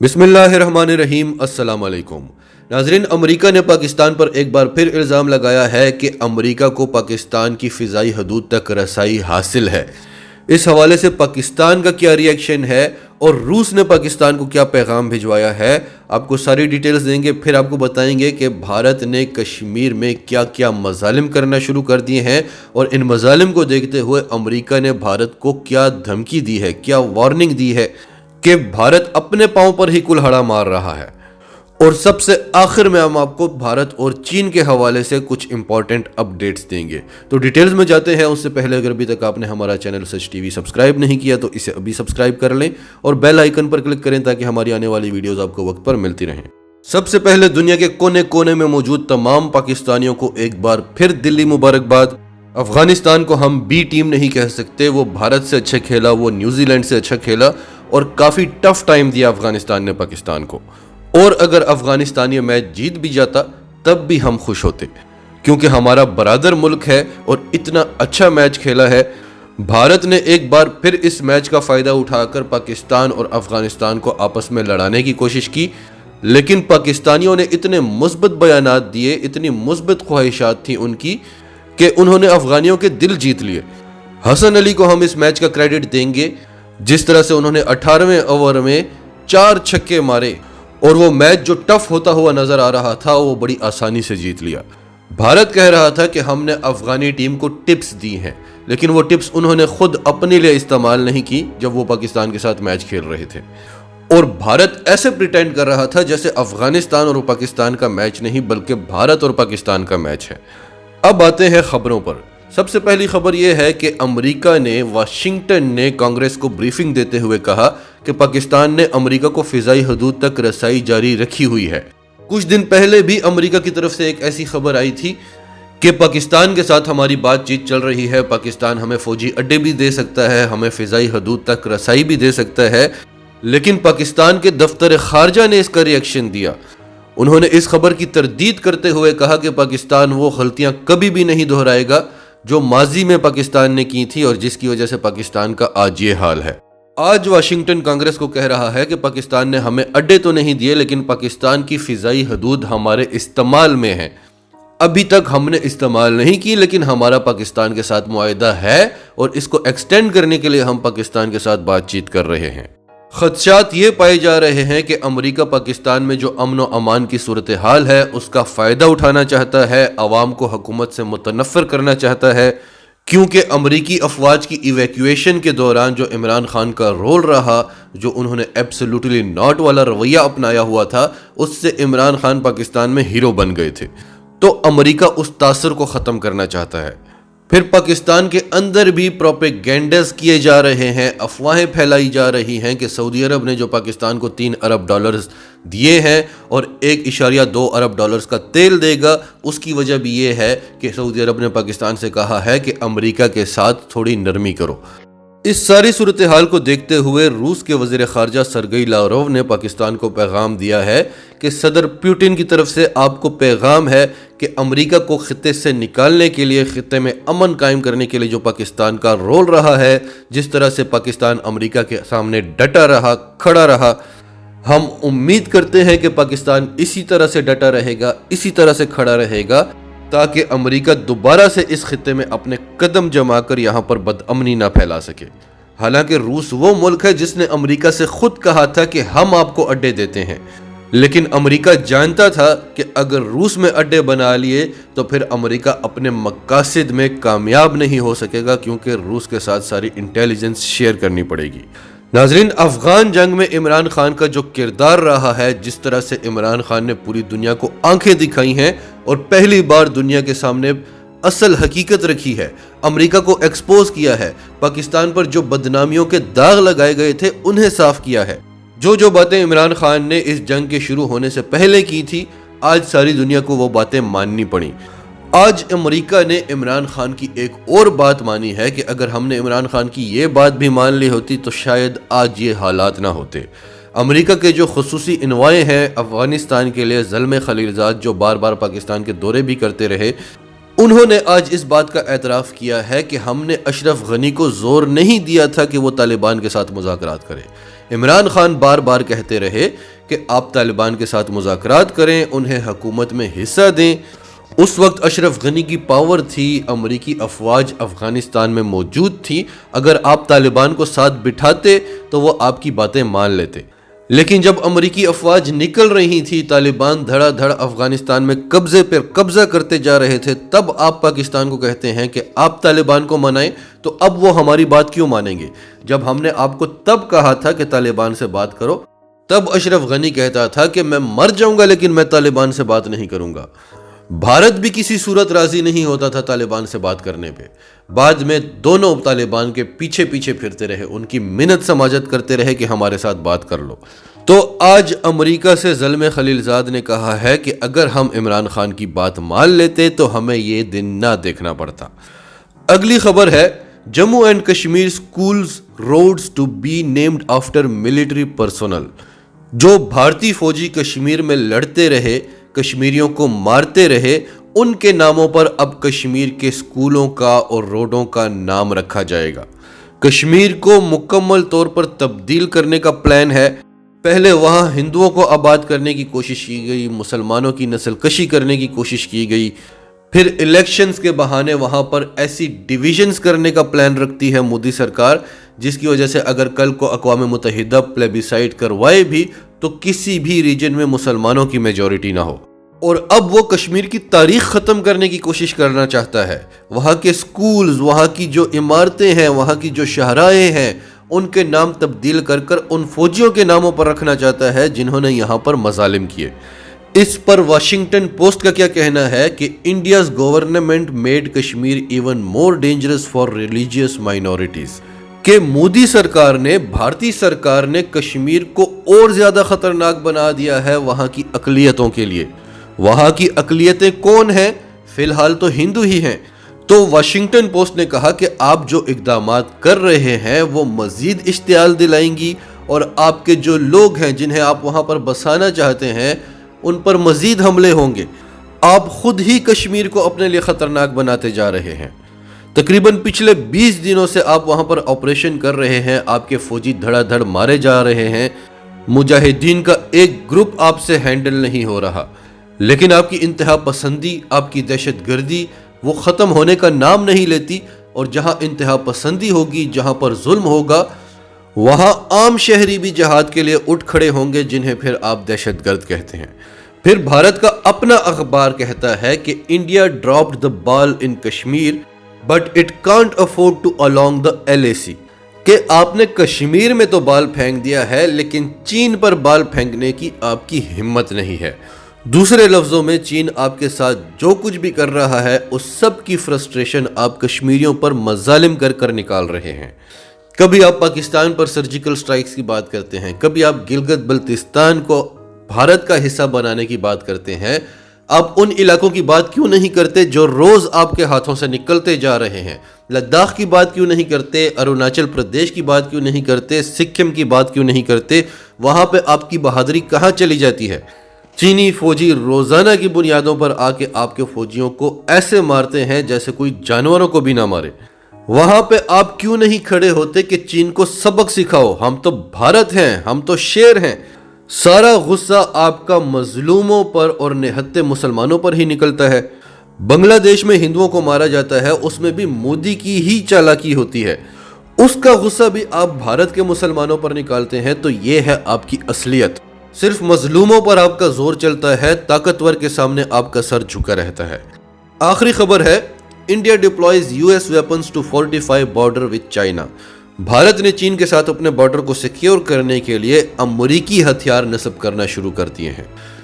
بسم اللہ الرحمن الرحیم۔ السلام علیکم ناظرین، امریکہ نے پاکستان پر ایک بار پھر الزام لگایا ہے کہ امریکہ کو پاکستان کی فضائی حدود تک رسائی حاصل ہے۔ اس حوالے سے پاکستان کا کیا ری ایکشن ہے اور روس نے پاکستان کو کیا پیغام بھجوایا ہے، آپ کو ساری ڈیٹیلز دیں گے۔ پھر آپ کو بتائیں گے کہ بھارت نے کشمیر میں کیا کیا مظالم کرنا شروع کر دیے ہیں اور ان مظالم کو دیکھتے ہوئے امریکہ نے بھارت کو کیا دھمکی دی ہے، کیا وارننگ دی ہے کہ بھارت اپنے پاؤں پر ہی کلہڑا مار رہا ہے۔ اور سب سے آخر میں ہم آپ کو بھارت اور چین کے حوالے سے کچھ امپورٹنٹ اپڈیٹس دیں گے۔ تو ڈیٹیلز میں جاتے ہیں، اس سے پہلے اگر ابھی تک آپ نے ہمارا چینل سچ ٹی وی سبسکرائب نہیں کیا تو اسے ابھی سبسکرائب کر لیں اور بیل آئیکن پر کلک کریں تاکہ ہماری آنے والی ویڈیوز آپ کو وقت پر ملتی رہیں۔ سب سے پہلے دنیا کے کونے کونے میں موجود تمام پاکستانیوں کو ایک بار پھر دلی مبارکباد۔ افغانستان کو ہم بی ٹیم نہیں کہہ سکتے، وہ بھارت سے اچھا کھیلا، وہ نیوزی لینڈ سے اچھا کھیلا اور کافی ٹف ٹائم دیا افغانستان نے پاکستان کو۔ اور اگر افغانستان یہ میچ جیت بھی جاتا تب بھی ہم خوش ہوتے، کیونکہ ہمارا برادر ملک ہے اور اتنا اچھا میچ کھیلا ہے۔ بھارت نے ایک بار پھر اس میچ کا فائدہ اٹھا کر پاکستان اور افغانستان کو آپس میں لڑانے کی کوشش کی، لیکن پاکستانیوں نے اتنے مثبت بیانات دیے، اتنی مثبت خواہشات تھیں ان کی کہ انہوں نے افغانیوں کے دل جیت لیے۔ حسن علی کو ہم اس میچ کا کریڈٹ دیں گے، جس طرح سے انہوں نے 18ویں اوور میں 4 چھکے مارے اور وہ میچ جو ٹف ہوتا ہوا نظر آ رہا تھا وہ بڑی آسانی سے جیت لیا۔ بھارت کہہ رہا تھا کہ ہم نے افغانی ٹیم کو ٹپس دی ہیں، لیکن وہ ٹپس انہوں نے خود اپنے لیے استعمال نہیں کی جب وہ پاکستان کے ساتھ میچ کھیل رہے تھے۔ اور بھارت ایسے پریٹینڈ کر رہا تھا جیسے افغانستان اور پاکستان کا میچ نہیں بلکہ بھارت اور پاکستان کا میچ ہے۔ اب آتے ہیں خبروں پر۔ سب سے پہلی خبر یہ ہے کہ امریکہ نے واشنگٹن نے کانگریس کو بریفنگ دیتے ہوئے کہا کہ پاکستان نے امریکہ کو فضائی حدود تک رسائی جاری رکھی ہوئی ہے۔ کچھ دن پہلے بھی امریکہ کی طرف سے ایک ایسی خبر آئی تھی کہ پاکستان کے ساتھ ہماری بات چیت چل رہی ہے، پاکستان ہمیں فوجی اڈے بھی دے سکتا ہے، ہمیں فضائی حدود تک رسائی بھی دے سکتا ہے، لیکن پاکستان کے دفتر خارجہ نے اس کا ری ایکشن دیا۔ انہوں نے اس خبر کی تردید کرتے ہوئے کہا کہ پاکستان وہ غلطیاں کبھی بھی نہیں دہرائے گا جو ماضی میں پاکستان نے کی تھی اور جس کی وجہ سے پاکستان کا آج یہ حال ہے۔ آج واشنگٹن کانگریس کو کہہ رہا ہے کہ پاکستان نے ہمیں اڈے تو نہیں دیے لیکن پاکستان کی فضائی حدود ہمارے استعمال میں ہیں۔ ابھی تک ہم نے استعمال نہیں کی لیکن ہمارا پاکستان کے ساتھ معاہدہ ہے اور اس کو ایکسٹینڈ کرنے کے لیے ہم پاکستان کے ساتھ بات چیت کر رہے ہیں۔ خدشات یہ پائے جا رہے ہیں کہ امریکہ پاکستان میں جو امن و امان کی صورتحال ہے اس کا فائدہ اٹھانا چاہتا ہے، عوام کو حکومت سے متنفر کرنا چاہتا ہے، کیونکہ امریکی افواج کی ایویکویشن کے دوران جو عمران خان کا رول رہا، جو انہوں نے ایبسولوٹلی ناٹ والا رویہ اپنایا ہوا تھا، اس سے عمران خان پاکستان میں ہیرو بن گئے تھے۔ تو امریکہ اس تاثر کو ختم کرنا چاہتا ہے۔ پھر پاکستان کے اندر بھی پروپیگینڈز کیے جا رہے ہیں، افواہیں پھیلائی جا رہی ہیں کہ سعودی عرب نے جو پاکستان کو $3 ارب دیے ہیں اور $1.2 ارب کا تیل دے گا، اس کی وجہ بھی یہ ہے کہ سعودی عرب نے پاکستان سے کہا ہے کہ امریکہ کے ساتھ تھوڑی نرمی کرو۔ اس ساری صورتحال کو دیکھتے ہوئے روس کے وزیر خارجہ سرگئی لاوروو نے پاکستان کو پیغام دیا ہے کہ صدر پیوٹن کی طرف سے آپ کو پیغام ہے کہ امریکہ کو خطے سے نکالنے کے لیے، خطے میں امن قائم کرنے کے لیے جو پاکستان کا رول رہا ہے، جس طرح سے پاکستان امریکہ کے سامنے ڈٹا رہا، کھڑا رہا، ہم امید کرتے ہیں کہ پاکستان اسی طرح سے ڈٹا رہے گا، اسی طرح سے کھڑا رہے گا تاکہ امریکہ دوبارہ سے اس خطے میں اپنے قدم جما کر یہاں پر بدامنی نہ پھیلا سکے۔ حالانکہ روس وہ ملک ہے جس نے امریکہ سے خود کہا تھا کہ ہم آپ کو اڈے دیتے ہیں، لیکن امریکہ جانتا تھا کہ اگر روس میں اڈے بنا لیے تو پھر امریکہ اپنے مقاصد میں کامیاب نہیں ہو سکے گا، کیونکہ روس کے ساتھ ساری انٹیلیجنس شیئر کرنی پڑے گی۔ ناظرین، افغان جنگ میں عمران خان کا جو کردار رہا ہے، جس طرح سے عمران خان نے پوری دنیا کو آنکھیں دکھائی ہیں اور پہلی بار دنیا کے سامنے اصل حقیقت رکھی ہے، امریکہ کو ایکسپوز کیا ہے، پاکستان پر جو بدنامیوں کے داغ لگائے گئے تھے انہیں صاف کیا ہے، جو باتیں عمران خان نے اس جنگ کے شروع ہونے سے پہلے کی تھی، آج ساری دنیا کو وہ باتیں ماننی پڑیں۔ آج امریکہ نے عمران خان کی ایک اور بات مانی ہے کہ اگر ہم نے عمران خان کی یہ بات بھی مان لی ہوتی تو شاید آج یہ حالات نہ ہوتے۔ امریکہ کے جو خصوصی انوائے ہیں افغانستان کے لیے، زلمے خلیلزاد، جو بار بار پاکستان کے دورے بھی کرتے رہے، انہوں نے آج اس بات کا اعتراف کیا ہے کہ ہم نے اشرف غنی کو زور نہیں دیا تھا کہ وہ طالبان کے ساتھ مذاکرات کرے۔ عمران خان بار بار کہتے رہے کہ آپ طالبان کے ساتھ مذاکرات کریں، انہیں حکومت میں حصہ دیں۔ اس وقت اشرف غنی کی پاور تھی، امریکی افواج افغانستان میں موجود تھی، اگر آپ طالبان کو ساتھ بٹھاتے تو وہ آپ کی باتیں مان لیتے۔ لیکن جب امریکی افواج نکل رہی تھی، طالبان دھڑا دھڑ افغانستان میں قبضے پر قبضہ کرتے جا رہے تھے، تب آپ پاکستان کو کہتے ہیں کہ آپ طالبان کو منائیں، تو اب وہ ہماری بات کیوں مانیں گے؟ جب ہم نے آپ کو تب کہا تھا کہ طالبان سے بات کرو، تب اشرف غنی کہتا تھا کہ میں مر جاؤں گا لیکن میں طالبان سے بات نہیں کروں گا۔ بھارت بھی کسی صورت راضی نہیں ہوتا تھا طالبان سے بات کرنے پہ۔ بعد میں دونوں طالبان کے پیچھے پیچھے پھرتے رہے، ان کی منت سماجت کرتے رہے کہ ہمارے ساتھ بات کر لو۔ تو آج امریکہ سے زلمے خلیل زاد نے کہا ہے کہ اگر ہم عمران خان کی بات مان لیتے تو ہمیں یہ دن نہ دیکھنا پڑتا۔ اگلی خبر ہے، Jammu and Kashmir schools roads to be named after military personnel. جو بھارتی فوجی کشمیر میں لڑتے رہے، کشمیریوں کو مارتے رہے، ان کے ناموں پر اب کشمیر کے اسکولوں کا اور روڈوں کا نام رکھا جائے گا۔ کشمیر کو مکمل طور پر تبدیل کرنے کا پلان ہے۔ پہلے وہاں ہندوؤں کو آباد کرنے کی کوشش کی گئی، مسلمانوں کی نسل کشی کرنے کی کوشش کی گئی، پھر الیکشنز کے بہانے وہاں پر ایسی ڈویژنز کرنے کا پلان رکھتی ہے مودی سرکار، جس کی وجہ سے اگر کل کو اقوام متحدہ پلیبیسائٹ کروائے بھی تو کسی بھی ریجن میں مسلمانوں کی میجورٹی نہ ہو۔ اور اب وہ کشمیر کی تاریخ ختم کرنے کی کوشش کرنا چاہتا ہے۔ وہاں کے سکولز، وہاں کی جو عمارتیں ہیں، وہاں کی جو شاہراہیں ہیں، ان کے نام تبدیل کر کر ان فوجیوں کے ناموں پر رکھنا چاہتا ہے جنہوں نے یہاں پر مظالم کیے۔ اس پر واشنگٹن پوسٹ کا کیا کہنا ہے کہ India's government made Kashmir even more dangerous for religious minorities, کہ مودی سرکار نے، بھارتی سرکار نے کشمیر کو اور زیادہ خطرناک بنا دیا ہے وہاں کی اقلیتوں کے لیے۔ وہاں کی اقلیتیں کون ہیں؟ فی الحال تو ہندو ہی ہیں۔ تو واشنگٹن پوسٹ نے کہا کہ آپ جو اقدامات کر رہے ہیں وہ مزید اشتعال دلائیں گی، اور آپ کے جو لوگ ہیں جنہیں آپ وہاں پر بسانا چاہتے ہیں ان پر مزید حملے ہوں گے۔ آپ خود ہی کشمیر کو اپنے لیے خطرناک بناتے جا رہے ہیں۔ تقریباً پچھلے 20 دنوں سے آپ وہاں پر آپریشن کر رہے ہیں، آپ کے فوجی دھڑا دھڑ مارے جا رہے ہیں، مجاہدین کا ایک گروپ آپ سے ہینڈل نہیں ہو رہا، لیکن آپ کی انتہا پسندی، آپ کی دہشت گردی وہ ختم ہونے کا نام نہیں لیتی، اور جہاں انتہا پسندی ہوگی، جہاں پر ظلم ہوگا، وہاں عام شہری بھی جہاد کے لیے اٹھ کھڑے ہوں گے، جنہیں پھر آپ دہشت گرد کہتے ہیں۔ پھر بھارت کا اپنا اخبار کہتا ہے کہ India dropped the ball in Kashmir but it can't afford to along the LAC، کہ آپ نے کشمیر میں تو بال پھینک دیا ہے لیکن چین پر بال پھینکنے کی آپ کی ہمت نہیں ہے۔ دوسرے لفظوں میں چین آپ کے ساتھ جو کچھ بھی کر رہا ہے اس سب کی فرسٹریشن آپ کشمیریوں پر مظالم کر کر نکال رہے ہیں۔ کبھی آپ پاکستان پر سرجیکل سٹرائکس کی بات کرتے ہیں، کبھی آپ گلگت بلتستان کو بھارت کا حصہ بنانے کی بات کرتے ہیں۔ آپ ان علاقوں کی بات کیوں نہیں کرتے جو روز آپ کے ہاتھوں سے نکلتے جا رہے ہیں؟ لداخ کی بات کیوں نہیں کرتے؟ اروناچل پردیش کی بات کیوں نہیں کرتے؟ سکم کی بات کیوں نہیں کرتے؟ وہاں پہ آپ کی بہادری کہاں چلی جاتی ہے؟ چینی فوجی روزانہ کی بنیادوں پر آ کے آپ کے فوجیوں کو ایسے مارتے ہیں جیسے کوئی جانوروں کو بھی نہ مارے۔ وہاں پہ آپ کیوں نہیں کھڑے ہوتے کہ چین کو سبق سکھاؤ، ہم تو بھارت ہیں، ہم تو شیر ہیں؟ سارا غصہ آپ کا مظلوموں پر اور نہتے مسلمانوں پر ہی نکلتا ہے۔ بنگلہ دیش میں ہندوؤں کو مارا جاتا ہے، اس میں بھی مودی کی ہی چالاکی ہوتی ہے، اس کا غصہ بھی آپ بھارت کے مسلمانوں پر نکالتے ہیں۔ تو یہ ہے آپ کی اصلیت، صرف مظلوموں پر آپ کا زور چلتا ہے، طاقتور کے سامنے آپ کا سر جھکا رہتا ہے۔ آخری خبر ہے، India deploys US weapons to fortify border with China۔ Bharat نے چین کے ساتھ اپنے بارڈر کو سیکیور کرنے کے لیے امریکی ہتھیار نصب کرنا شروع کر دیے ہیں۔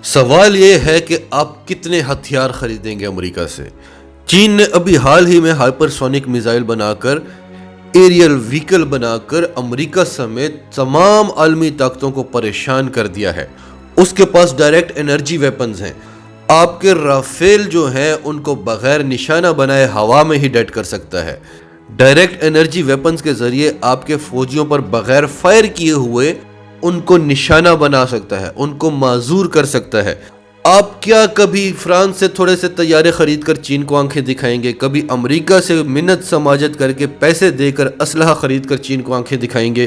سوال یہ ہے کہ آپ کتنے ہتھیار خریدیں گے امریکہ سے؟ چین نے ابھی حال ہی میں ہائپر سونک میزائل بنا کر، ایریل وہیکل بنا کر امریکہ سمیت تمام عالمی طاقتوں کو پریشان کر دیا ہے۔ اس کے پاس ڈائریکٹ انرجی ویپنز ہیں۔ آپ کے رافیل جو ہیں ان کو بغیر نشانہ بنائے ہوا میں ہی ڈیٹ کر سکتا ہے۔ ڈائریکٹ انرجی ویپنز کے ذریعے آپ کے فوجیوں پر بغیر فائر کیے ہوئے ان کو نشانہ بنا سکتا ہے، ان کو معذور کر سکتا ہے۔ آپ کیا کبھی فرانس سے تھوڑے سے طیارے خرید کر چین کو آنکھیں دکھائیں گے؟ کبھی امریکہ سے منت سماجت کر کے پیسے دے کر اسلحہ خرید کر چین کو آنکھیں دکھائیں گے؟